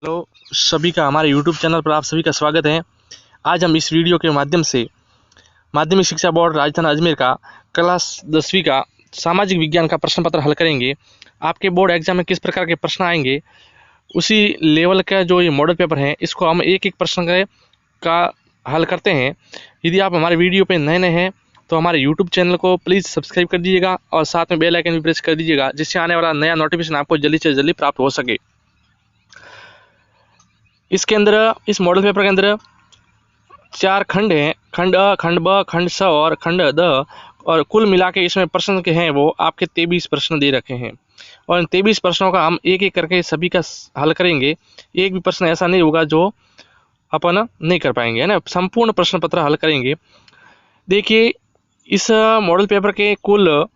Hello सभी का हमारे यूट्यूब चैनल पर आप सभी का स्वागत है। आज हम इस वीडियो के माध्यम से माध्यमिक शिक्षा बोर्ड राजस्थान अजमेर का क्लास 10वीं का सामाजिक विज्ञान का प्रश्न पत्र हल करेंगे। आपके बोर्ड एग्जाम में किस प्रकार के प्रश्न आएंगे उसी लेवल का जो ये मॉडल पेपर है इसको हम एक एक प्रश्न का हल करते हैं। यदि आप हमारे वीडियो पे नए नए हैं तो हमारे यूट्यूब चैनल को प्लीज़ सब्सक्राइब कर दीजिएगा और साथ में बेल आइकन भी प्रेस कर दीजिएगा, जिससे आने वाला नया नोटिफिकेशन आपको जल्दी से जल्दी प्राप्त हो सके। इसके अंदर इस मॉडल पेपर के अंदर 4 खंड हैं, खंड अ, खंड ब, खंड स और खंड द, और कुल मिला के इसमें प्रश्न के हैं वो आपके 23 प्रश्न दे रखे हैं और इन 23 प्रश्नों का हम एक एक करके सभी का हल करेंगे। एक भी प्रश्न ऐसा नहीं होगा जो अपन नहीं कर पाएंगे, है ना। संपूर्ण प्रश्न पत्र हल करेंगे। देखिए, इस मॉडल पेपर के कुल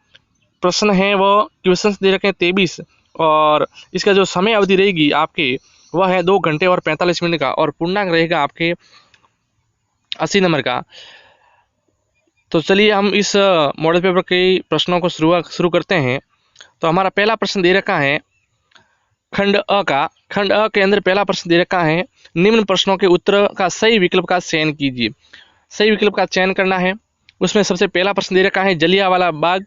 प्रश्न हैं वो क्वेश्चंस दे रखे हैं 23 और इसका जो समय अवधि रहेगी आपके वह है 2 घंटे और 45 मिनट का और पूर्णांक रहेगा आपके 80 नंबर का। तो चलिए हम इस मॉडल पेपर के प्रश्नों को शुरू करते हैं। तो हमारा पहला प्रश्न दे रखा है खंड अ का। खंड अ के अंदर पहला प्रश्न दे रखा है, निम्न प्रश्नों के उत्तर का सही विकल्प का चयन कीजिए। सही विकल्प का चयन करना है। उसमें सबसे पहला प्रश्न दे रखा है, जलियांवाला बाग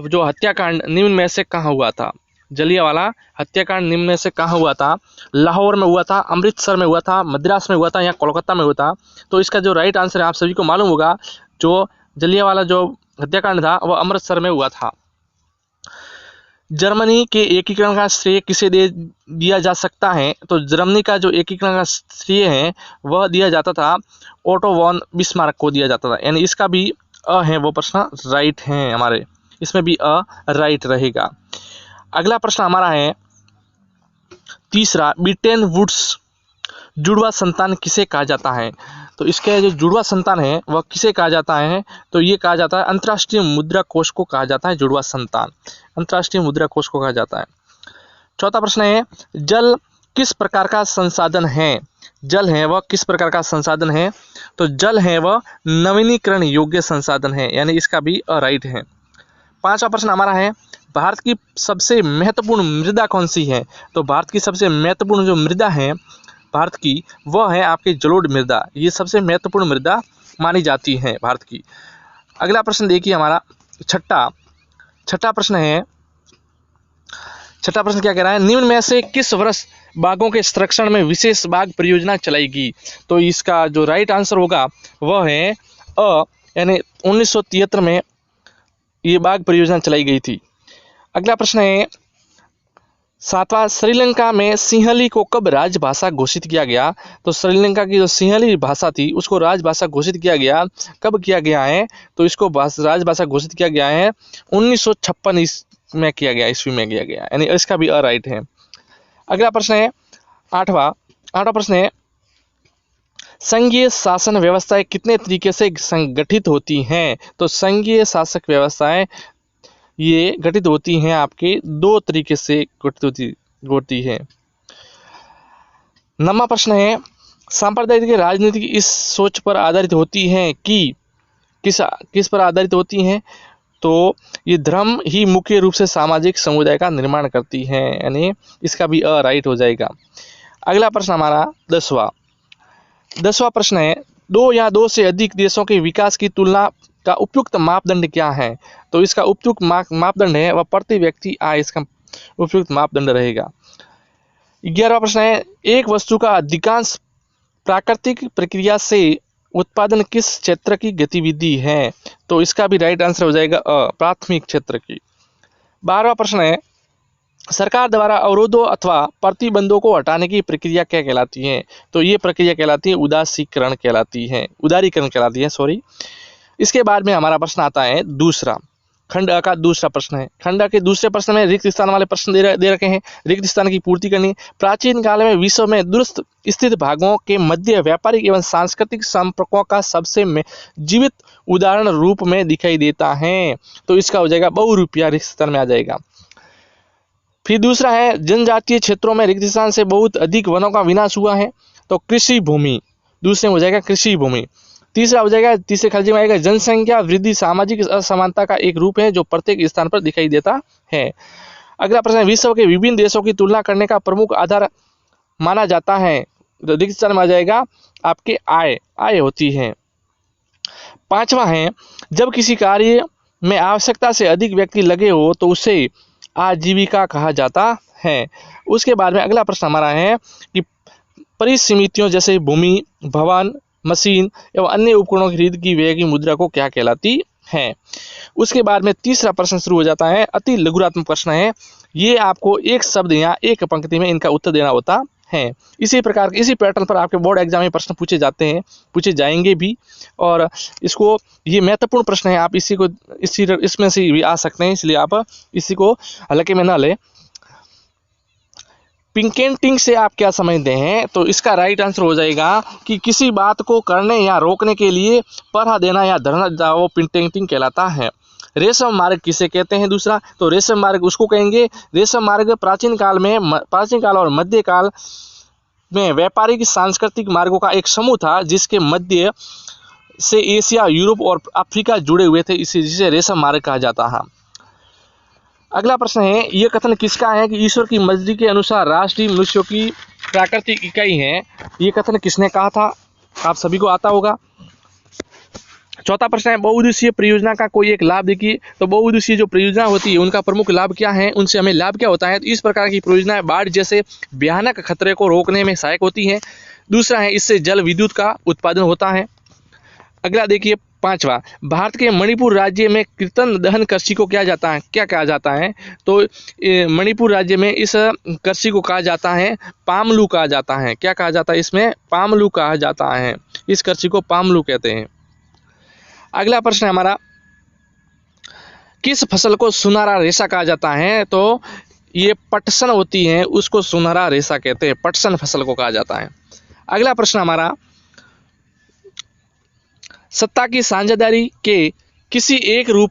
जो हत्याकांड निम्न में से कहाँ हुआ था। जलियांवाला हत्याकांड निम्न में से कहाँ हुआ था? लाहौर में हुआ था, अमृतसर में हुआ था, मद्रास में हुआ था या कोलकाता में हुआ था? तो इसका जो राइट आंसर है आप सभी को मालूम होगा, जो जलियांवाला जो हत्याकांड था वह अमृतसर में हुआ था। जर्मनी के एकीकरण का श्रेय किसे दिया जा सकता है? तो जर्मनी का जो एकीकरण का श्रेय है वह दिया जाता था ओटो वॉन बिस्मार्क को दिया जाता था, यानी इसका भी अ है वो प्रश्न राइट है हमारे, इसमें भी अ राइट रहेगा। अगला प्रश्न हमारा है तीसरा, ब्रिटेन वुड्स जुड़वा संतान किसे कहा जाता है? तो इसके जो जुड़वा संतान है वह किसे कहा जाता है? तो ये कहा जाता है अंतर्राष्ट्रीय मुद्रा कोष को कहा जाता है जुड़वा संतान, अंतर्राष्ट्रीय मुद्रा कोष को कहा जाता है। चौथा प्रश्न है, जल किस प्रकार का संसाधन है? जल है वह किस प्रकार का संसाधन है? तो जल है वह नवीनीकरण योग्य संसाधन है, यानी इसका भी राइट है। पांचवा प्रश्न हमारा है, भारत की सबसे महत्वपूर्ण मृदा कौन सी है? तो भारत की सबसे महत्वपूर्ण जो मृदा है भारत की वह है आपकी जलोढ़ मृदा, ये सबसे महत्वपूर्ण मृदा मानी जाती है भारत की। अगला प्रश्न देखिए हमारा छठा प्रश्न है, छठा प्रश्न क्या कह रहा है, निम्न में से किस वर्ष बाघों के संरक्षण में विशेष बाघ परियोजना चलाएगी? तो इसका जो राइट आंसर होगा वह है अ, यानी 1973 में ये बाघ परियोजना चलाई गई थी। अगला प्रश्न है सातवां, श्रीलंका में सिंहली को कब राजभाषा घोषित किया गया? तो श्रीलंका की जो सिंहली भाषा थी उसको राजभाषा घोषित किया गया, कब किया गया है? तो इसको राजभाषा घोषित किया गया है 1956 में किया गया, ईस्वी में किया गया, यानी इसका भी राइट है। अगला प्रश्न है आठवां प्रश्न है, संघीय शासन व्यवस्थाएं कितने तरीके से संगठित होती हैं? तो संघीय शासक व्यवस्थाएं ये गठित होती हैं आपके 2 तरीके से गठित होती है। 9वां प्रश्न है, सांप्रदायिक राजनीति इस सोच पर आधारित होती है कि किस पर आधारित होती हैं? तो ये धर्म ही मुख्य रूप से सामाजिक समुदाय का निर्माण करती है, यानी इसका भी राइट हो जाएगा। अगला प्रश्न हमारा 10वां प्रश्न है, 2 या 2 से अधिक देशों के विकास की तुलना का उपयुक्त मापदंड क्या है? तो इसका उपयुक्त मापदंड है वह प्रति व्यक्ति आय, इसका उपयुक्त मापदंड रहेगा। 11वां प्रश्न है, एक वस्तु का अधिकांश प्राकृतिक प्रक्रिया से उत्पादन किस क्षेत्र की गतिविधि है? तो इसका भी राइट आंसर हो जाएगा प्राथमिक क्षेत्र की। 12वां प्रश्न है, सरकार द्वारा अवरोधों अथवा प्रतिबंधों को हटाने की प्रक्रिया क्या कहलाती है? तो ये प्रक्रिया कहलाती है उदारीकरण कहलाती है, सॉरी। इसके बाद में हमारा प्रश्न आता है दूसरा, खंड अ का दूसरा प्रश्न है। खंड अ के दूसरे प्रश्न में रिक्त स्थान वाले प्रश्न दे रखे हैं, रिक्त स्थान की पूर्ति करनी। प्राचीन काल में विश्व में दूरस्थ स्थित भागों के मध्य व्यापारिक एवं सांस्कृतिक संपर्कों का सबसे जीवित उदाहरण रूप में दिखाई देता है, तो इसका हो जाएगा बहुरूपिया, रिक्त स्थान में आ जाएगा। फिर दूसरा है, जनजातीय क्षेत्रों में रिक्त स्थान से बहुत अधिक वनों का विनाश हुआ है, तो कृषि भूमि, दूसरे में हो जाएगा कृषि भूमि। तीसरा हो जाएगा, तीसरे खर्चे में आएगा, जनसंख्या वृद्धि सामाजिक असमानता का एक रूप है जो प्रत्येक स्थान पर दिखाई देता है। अगला प्रश्न है, विश्व के विभिन्न देशों की तुलना करने का प्रमुख आधार माना जाता है। तो अधिक स्थान में आ जाएगा आपके आय होती है। पांचवा है, जब किसी कार्य में आवश्यकता से अधिक व्यक्ति लगे हो तो उसे आजीविका कहा जाता है। उसके बाद में अगला प्रश्न हमारा है कि परिसमितियों जैसे भूमि, भवन, मशीन एवं अन्य उपकरणों की खरीद की व्यय की मुद्रा को क्या कहलाती है। उसके बाद में तीसरा प्रश्न शुरू हो जाता है, अति लघुरात्मक प्रश्न है। ये आपको एक शब्द या एक पंक्ति में इनका उत्तर देना होता है। इसी प्रकार इसी पैटर्न पर आपके बोर्ड एग्जाम में प्रश्न पूछे जाते हैं, पूछे जाएंगे भी, और इसको ये महत्वपूर्ण प्रश्न है। आप इसमें से भी आ सकते हैं, इसलिए आप इसी को हल्के में ना लें। पिकेटिंग से आप क्या समझते हैं, तो इसका राइट आंसर हो जाएगा कि किसी बात को करने या रोकने के लिए पहरा देना या धरना देना, वो पिकेटिंग कहलाता है। रेशम मार्ग किसे कहते हैं दूसरा, तो रेशम मार्ग उसको कहेंगे, रेशम मार्ग प्राचीन काल और मध्यकाल में व्यापारिक सांस्कृतिक मार्गों का एक समूह था, जिसके मध्य से एशिया, यूरोप और अफ्रीका जुड़े हुए थे, जिसे रेशम मार्ग कहा जाता है। अगला प्रश्न है, यह कथन किसका है कि ईश्वर की मर्जी के अनुसार राष्ट्रीय मनुष्यों की प्राकृतिक इकाई है। यह कथन किसने कहा था, आप सभी को आता होगा। चौथा प्रश्न है, बहुउद्देशीय परियोजना का कोई एक लाभ देखिए। तो बहुउद्देशीय जो परियोजना होती है उनका प्रमुख लाभ क्या है, उनसे हमें लाभ क्या होता है। तो इस प्रकार की परियोजनाएं बाढ़ जैसे भयानक खतरे को रोकने में सहायक होती हैं। दूसरा है, इससे जल विद्युत का उत्पादन होता है। अगला देखिए पांचवा, भारत के मणिपुर राज्य में कीर्तन दहन कृषि को क्या कहा जाता है। तो मणिपुर राज्य में इस कृषि को कहा जाता है पामलू कहा जाता है। क्या कहा जाता है, इसमें पामलू कहा जाता है। इस कृषि को पामलू कहते हैं। अगला प्रश्न है हमारा, किस फसल को सुनहरा रेशा कहा जाता है। तो ये पटसन होती है, उसको सुनहरा रेशा कहते हैं, पटसन फसल को कहा जाता है। अगला प्रश्न हमारा, सत्ता की साझेदारी के किसी एक रूप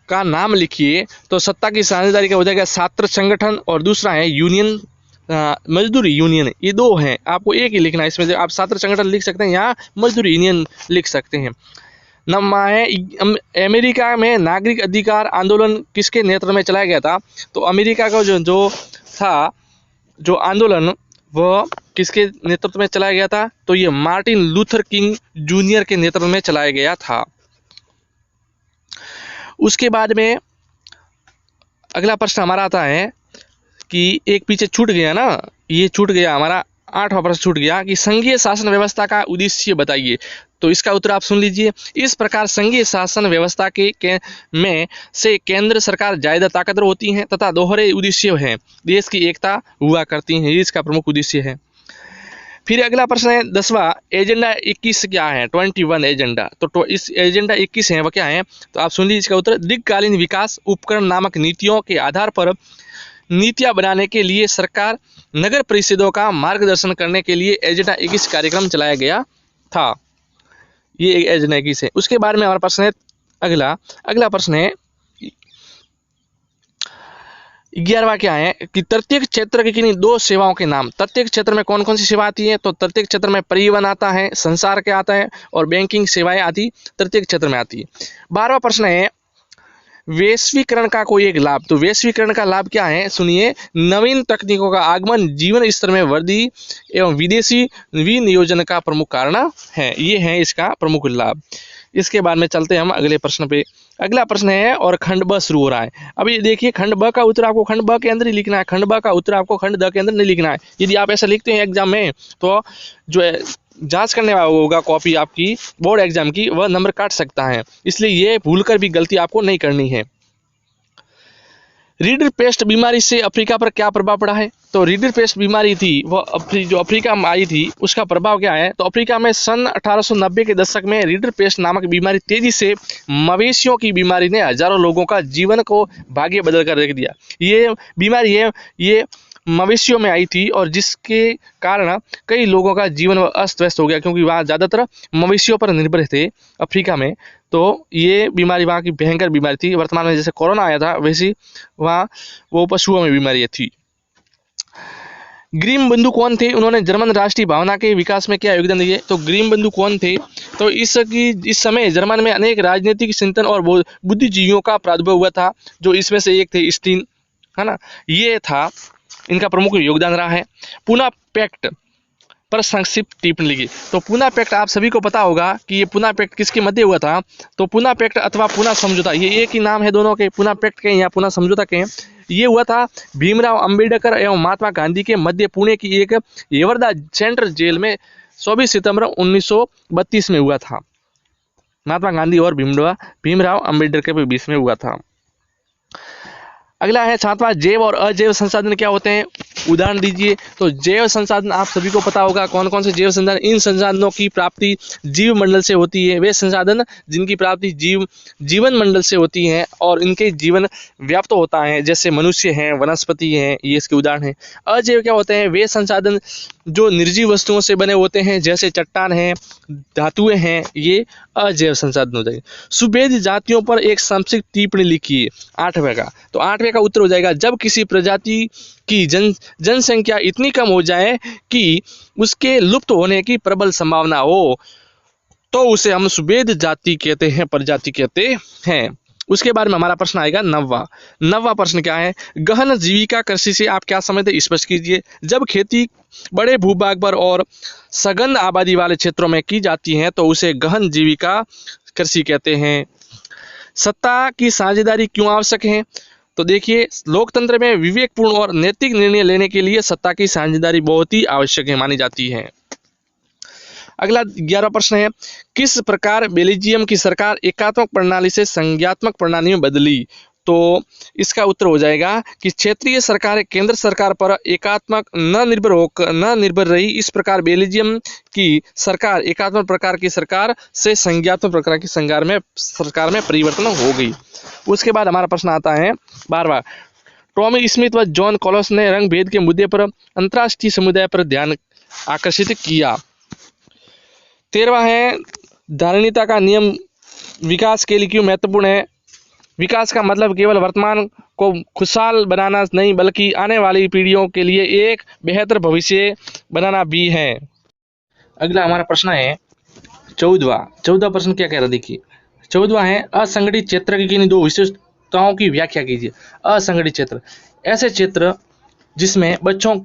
का नाम लिखिए। तो सत्ता की साझेदारी का हो जाएगा छात्र संगठन, और दूसरा है यूनियन, मजदूरी यूनियन। ये दो हैं, आपको एक ही लिखना है। इसमें आप छात्र संगठन लिख सकते हैं या मजदूरी यूनियन लिख सकते हैं। नंबर है, अमेरिका में नागरिक अधिकार आंदोलन किसके नेतृत्व में चलाया गया था। तो अमेरिका का जो था जो आंदोलन, वह किसके नेतृत्व में चलाया गया था। तो ये मार्टिन लूथर किंग जूनियर के नेतृत्व में चलाया गया था। उसके बाद में अगला प्रश्न हमारा आता है कि एक पीछे छूट गया ना, ये छूट गया हमारा 8वां प्रश्न छूट गया कि संघीय शासन व्यवस्था का उद्देश्य बताइए। तो इसका उत्तर आप सुन लीजिए। इस प्रकार संघीय शासन व्यवस्था में से केंद्र सरकार ज्यादा ताकतवर होती है तथा दोहरे उद्देश्य हैं, देश की एकता हुआ करती है, ये इसका प्रमुख उद्देश्य है। फिर अगला प्रश्न है 10वां, एजेंडा 21 क्या है, 21 एजेंडा। तो इस एजेंडा 21 है वह क्या है, तो आप सुन लीजिए इसका उत्तर, दीर्घकालीन विकास उपकरण नामक नीतियों के आधार पर नीतियां बनाने के लिए सरकार नगर परिषदों का मार्गदर्शन करने के लिए एजेंडा 21 कार्यक्रम चलाया गया था। ये एजेंडा 21 है। उसके बाद में हमारा प्रश्न है अगला प्रश्न है 11वां क्या है कि प्रत्येक क्षेत्र की किन्हीं दो सेवाओं के नाम। प्रत्येक क्षेत्र में कौन कौन सी सेवा आती है। तो प्रत्येक क्षेत्र में परिवहन आता है, संचार के आता है, और बैंकिंग सेवाएं आती प्रत्येक क्षेत्र में आती है। 12वां प्रश्न है वैश्वीकरण का कोई एक लाभ। तो वैश्वीकरण का लाभ क्या है, सुनिए, नवीन तकनीकों का आगमन जीवन स्तर में वृद्धि एवं विदेशी विनियोजन का प्रमुख कारण है। ये है इसका प्रमुख लाभ। इसके बाद में चलते हैं हम अगले प्रश्न पे। अगला प्रश्न है और खंड ब शुरू हो रहा है। अभी देखिए खंड ब का उत्तर आपको खंड ब के अंदर ही लिखना है, खंड ब का उत्तर आपको खंड द के अंदर नहीं लिखना है। यदि आप ऐसा लिखते हैं एग्जाम में तो जो है जांच करने वाला होगा कॉपी आपकी बोर्ड एग्जाम की, वह नंबर काट सकता है, इसलिए ये भूलकर भी गलती आपको नहीं करनी है। रीडर पेस्ट बीमारी से अफ्रीका पर क्या प्रभाव पड़ा है। तो रीडर पेस्ट बीमारी थी वह जो अफ्रीका में आई थी उसका प्रभाव क्या है। तो अफ्रीका में सन 1890 के दशक में रीडर पेस्ट नामक बीमारी तेजी से मवेशियों की बीमारी ने हजारों लोगों का जीवन को भाग्य बदल कर रख दिया। ये बीमारी है ये मवेशियों में आई थी और जिसके कारण कई लोगों का जीवन अस्त व्यस्त हो गया, क्योंकि वहाँ ज़्यादातर मवेशियों पर निर्भर थे अफ्रीका में। तो ये बीमारी वहाँ की भयंकर बीमारी थी। वर्तमान में जैसे कोरोना आया था वैसी वहाँ वो पशुओं में बीमारी थी। ग्रीम बंधु कौन थे, उन्होंने जर्मन राष्ट्रीय भावना के विकास में क्या योगदान दिए। तो ग्रीम बंधु कौन थे, तो इस समय जर्मन में अनेक राजनीतिक चिंतन और बुद्धिजीवियों का प्रादुर्भाव हुआ था, जो इसमें से एक थे स्टीन, है ना। ये था इनका प्रमुख योगदान रहा है। पूना पैक्ट पर संक्षिप्त टिप्पणी लिखी। तो पूना पैक्ट आप सभी को पता होगा कि ये पूना पैक्ट किसके मध्य हुआ था। तो पूना पैक्ट अथवा पूना समझौता, ये एक ही नाम है दोनों के, पूना पैक्ट के या पूना समझौता के। ये हुआ था भीमराव अंबेडकर एवं महात्मा गांधी के मध्य पुणे की एक येवरदा सेंट्रल जेल में 24 सितंबर 1932 में हुआ था। महात्मा गांधी और भीमराव अंबेडकर के बीच में हुआ था। अगला है 7वां, जैव और अजैव संसाधन क्या होते हैं, उदाहरण दीजिए। तो जैव संसाधन आप सभी को पता होगा कौन कौन से जैव संसाधन, इन संसाधनों की प्राप्ति जीव मंडल से होती है। वे संसाधन जिनकी प्राप्ति जीवन मंडल से होती है और इनके जीवन व्याप्त होता है, जैसे मनुष्य हैं, वनस्पति हैं, ये इसके उदाहरण हैं। अजैव क्या होते हैं, वे संसाधन जो निर्जीव वस्तुओं से बने होते हैं, जैसे चट्टान हैं, धातुएं हैं, ये अजैव संसाधन हो जाएंगे। सुभेद जातियों पर एक संक्षिप्त टिप्पणी लिखिए, 8वें का। तो 8वें का उत्तर हो जाएगा, जब किसी प्रजाति की जनसंख्या इतनी कम हो जाए कि उसके लुप्त होने की प्रबल संभावना हो तो उसे हम सुभेद जाति कहते हैं, प्रजाति कहते हैं। उसके बाद में हमारा प्रश्न आएगा 9वां प्रश्न क्या है, गहन जीविका कृषि से आप क्या समझते हैं, स्पष्ट कीजिए। जब खेती बड़े भूभाग पर और सघन आबादी वाले क्षेत्रों में की जाती है तो उसे गहन जीविका कृषि कहते हैं। सत्ता की साझेदारी क्यों आवश्यक है, तो देखिए लोकतंत्र में विवेकपूर्ण और नैतिक निर्णय लेने के लिए सत्ता की साझेदारी बहुत ही आवश्यक है मानी जाती है। अगला 11वां प्रश्न है, किस प्रकार बेल्जियम की सरकार एकात्मक प्रणाली से संघात्मक प्रणाली में बदली। तो इसका उत्तर हो जाएगा कि क्षेत्रीय सरकारें केंद्र सरकार पर एकात्मक न निर्भर रही। इस प्रकार बेल्जियम की सरकार एकात्मक प्रकार की सरकार से संघात्मक प्रकार की सरकार में परिवर्तन हो गई। उसके बाद हमारा प्रश्न आता है 12वां, टॉमी स्मिथ व जॉन कॉल्स ने रंग भेद के मुद्दे पर अंतर्राष्ट्रीय समुदाय पर ध्यान आकर्षित किया। 13वां है, धारणीता का नियम विकास के लिए क्यों महत्वपूर्ण है। विकास का मतलब केवल वर्तमान को खुशहाल बनाना नहीं बल्कि आने वाली पीढ़ियों के लिए एक बेहतर भविष्य बनाना भी है। अगला हमारा प्रश्न है 14वां प्रश्न क्या कह रहा है, देखिए 14वां है, असंगठित क्षेत्र की किन्हीं 2 विशेषताओं की व्याख्या कीजिए। असंगठित क्षेत्र, ऐसे क्षेत्र जिसमें बच्चों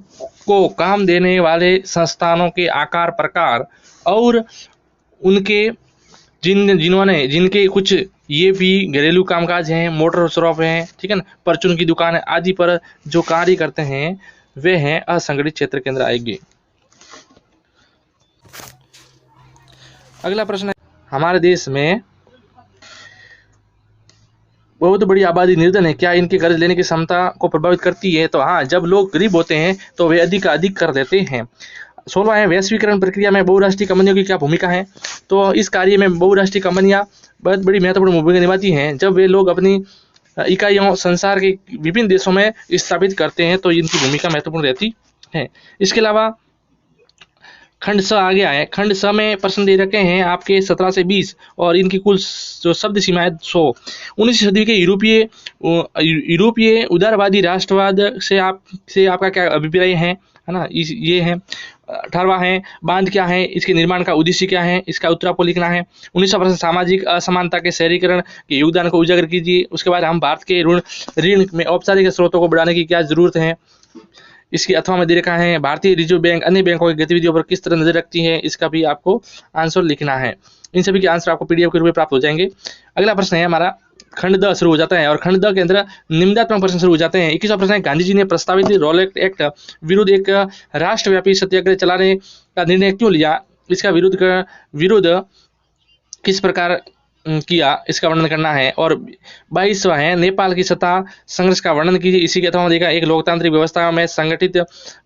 को काम देने वाले संस्थानों के आकार प्रकार और उनके जिनके कुछ ये भी घरेलू कामकाज हैं, मोटर शॉप हैं, ठीक है ना, परचून की दुकान है आदि पर जो कार्य करते हैं वे हैं असंगठित क्षेत्र के अंदर आएंगे। अगला प्रश्न है, हमारे देश में बहुत बड़ी आबादी निर्धन है, क्या इनके कर्ज लेने की क्षमता को प्रभावित करती है। तो हाँ, जब लोग गरीब होते हैं तो वे अधिक कर देते हैं। 16वां है, वैश्वीकरण प्रक्रिया में बहुराष्ट्रीय कंपनियों की क्या भूमिका है। तो इस कार्य में बहुराष्ट्रीय कंपनियां बहुत बड़ी महत्वपूर्ण भूमिका निभाती हैं। जब वे लोग अपनी इकाइयों संसार के विभिन्न देशों में स्थापित करते हैं तो इनकी भूमिका महत्वपूर्ण रहती है। इसके अलावा खंड स आ गया है, खंड स में प्रश्न दे रखे हैं आपके 17 से 20 और इनकी कुल जो शब्द सीमा है 100। 19वीं सदी के यूरोपीय उदारवादी राष्ट्रवाद से आपका क्या अभिप्राय है ना, ये है। 18वां है, बांध क्या है, इसके निर्माण का उद्देश्य क्या है, इसका उत्तर आपको लिखना है। 19वां प्रश्न, सामाजिक असमानता के शहरीकरण के योगदान को उजागर कीजिए। उसके बाद हम भारत के ऋण में औपचारिक स्रोतों को बढ़ाने की क्या जरूरत है, इसकी अथवा में दे रखा है। भारतीय रिजर्व बैंक अन्य बैंकों की गतिविधियों पर किस तरह नजर रखती है, इसका भी आपको आंसर लिखना है। इन सभी के आंसर आपको पीडीएफ के रूप में प्राप्त हो जाएंगे। अगला प्रश्न है हमारा खंड द शुरू हो जाता है और खंड द के अंदर निम्नात्मक प्रश्न शुरू हो जाते हैं। 21वां प्रश्न है, गांधी जी ने प्रस्तावित रॉलेट एक्ट विरुद्ध एक राष्ट्रव्यापी सत्याग्रह चलाने का निर्णय क्यों लिया, इसका विरोध किस प्रकार किया, इसका वर्णन करना है। और 22वां है, नेपाल की सत्ता संघर्ष का वर्णन कीजिए। इसी के अथवा देखा, एक लोकतांत्रिक व्यवस्था में संगठित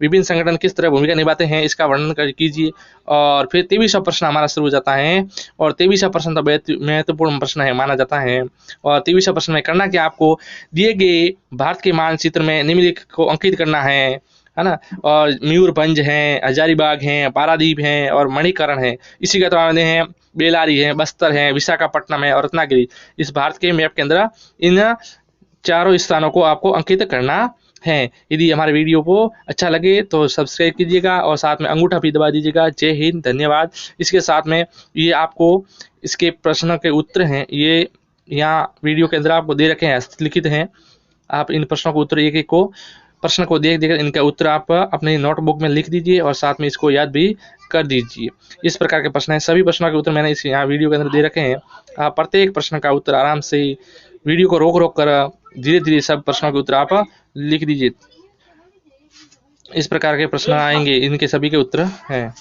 विभिन्न संगठन किस तरह भूमिका निभाते हैं, इसका वर्णन कीजिए। और फिर 23वां प्रश्न हमारा शुरू हो जाता है और 23वां प्रश्न तो महत्वपूर्ण प्रश्न है माना जाता है। और 23वां प्रश्न में करना क्या, आपको दिए गए भारत के मानचित्र में निम्नलिखित को अंकित करना है ना। और मयूरभंज हैं, हजारीबाग हैं, पारादीप हैं और मणिकरण है। इसी के अथवा में हैं बेलारी है, बस्तर है, विशाखापट्टनम है और रत्नागिरी। इस भारत के मैप के अंदर इन चारों स्थानों को आपको अंकित करना है। यदि हमारे वीडियो को अच्छा लगे तो सब्सक्राइब कीजिएगा और साथ में अंगूठा भी दबा दीजिएगा। जय हिंद, धन्यवाद। इसके साथ में ये आपको इसके प्रश्नों के उत्तर हैं, ये यहाँ वीडियो के अंदर आपको दे रखे हैं, लिखित हैं। आप इन प्रश्नों के उत्तर एक एक को प्रश्न को देख देकर इनका उत्तर आप अपनी नोटबुक में लिख दीजिए और साथ में इसको याद भी कर दीजिए। इस प्रकार के प्रश्न हैं। सभी प्रश्नों के उत्तर मैंने इस यहाँ वीडियो के अंदर दे रखे हैं। आप प्रत्येक प्रश्न का उत्तर आराम से वीडियो को रोक रोक कर धीरे धीरे सब प्रश्नों के उत्तर आप लिख दीजिए। इस प्रकार के प्रश्न आएंगे, इनके सभी के उत्तर हैं।